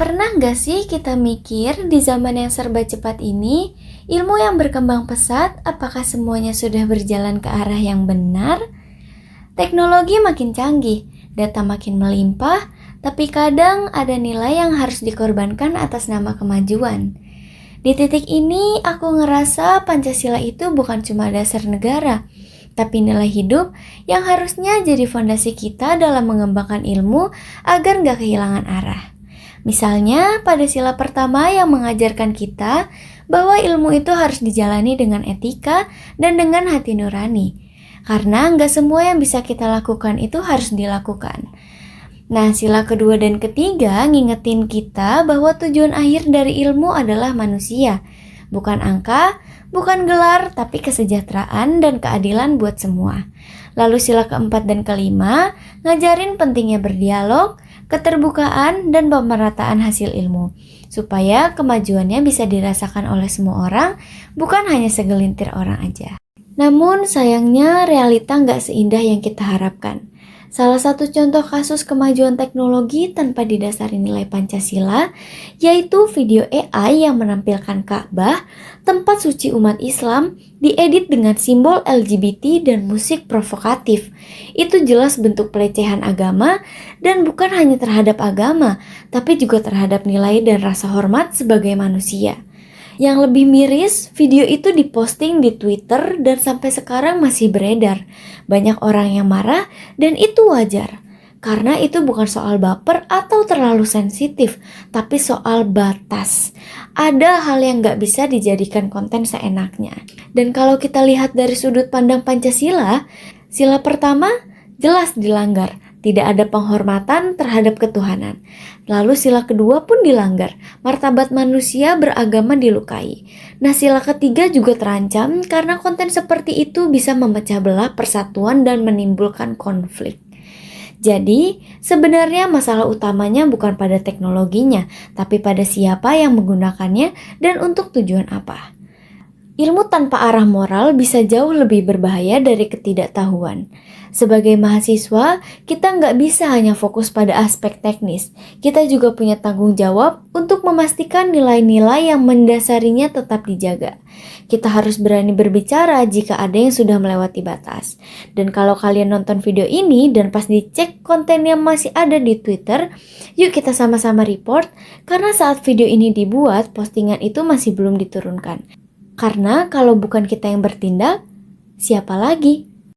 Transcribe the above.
Pernah nggak sih kita mikir di zaman yang serba cepat ini, ilmu yang berkembang pesat, apakah semuanya sudah berjalan ke arah yang benar? Teknologi makin canggih, data makin melimpah, tapi kadang ada nilai yang harus dikorbankan atas nama kemajuan. Di titik ini, aku ngerasa Pancasila itu bukan cuma dasar negara, tapi nilai hidup yang harusnya jadi fondasi kita dalam mengembangkan ilmu agar nggak kehilangan arah. Misalnya pada sila pertama yang mengajarkan kita bahwa ilmu itu harus dijalani dengan etika dan dengan hati nurani. Karena nggak semua yang bisa kita lakukan itu harus dilakukan. Nah, sila kedua dan ketiga ngingetin kita bahwa tujuan akhir dari ilmu adalah manusia. Bukan angka, bukan gelar, tapi kesejahteraan dan keadilan buat semua. Lalu sila keempat dan kelima ngajarin pentingnya berdialog, keterbukaan, dan pemerataan hasil ilmu, supaya kemajuannya bisa dirasakan oleh semua orang, bukan hanya segelintir orang aja. Namun sayangnya realita nggak seindah yang kita harapkan. Salah satu contoh kasus kemajuan teknologi tanpa didasari nilai Pancasila, yaitu video AI yang menampilkan Ka'bah, tempat suci umat Islam, diedit dengan simbol LGBT dan musik provokatif. Itu jelas bentuk pelecehan agama, dan bukan hanya terhadap agama, tapi juga terhadap nilai dan rasa hormat sebagai manusia. Yang lebih miris, video itu diposting di Twitter dan sampai sekarang masih beredar. Banyak orang yang marah dan itu wajar. Karena itu bukan soal baper atau terlalu sensitif, tapi soal batas. Ada hal yang gak bisa dijadikan konten seenaknya. Dan kalau kita lihat dari sudut pandang Pancasila, sila pertama jelas dilanggar. Tidak ada penghormatan terhadap ketuhanan. Lalu sila kedua pun dilanggar. Martabat manusia beragama dilukai. Nah, sila ketiga juga terancam karena konten seperti itu bisa memecah belah persatuan dan menimbulkan konflik. Jadi, sebenarnya masalah utamanya bukan pada teknologinya, tapi pada siapa yang menggunakannya dan untuk tujuan apa. Ilmu tanpa arah moral bisa jauh lebih berbahaya dari ketidaktahuan. Sebagai mahasiswa, kita nggak bisa hanya fokus pada aspek teknis. Kita juga punya tanggung jawab untuk memastikan nilai-nilai yang mendasarinya tetap dijaga. Kita harus berani berbicara jika ada yang sudah melewati batas. Dan kalau kalian nonton video ini dan pas dicek kontennya masih ada di Twitter, yuk kita sama-sama report, karena saat video ini dibuat, postingan itu masih belum diturunkan. Karena kalau bukan kita yang bertindak, siapa lagi?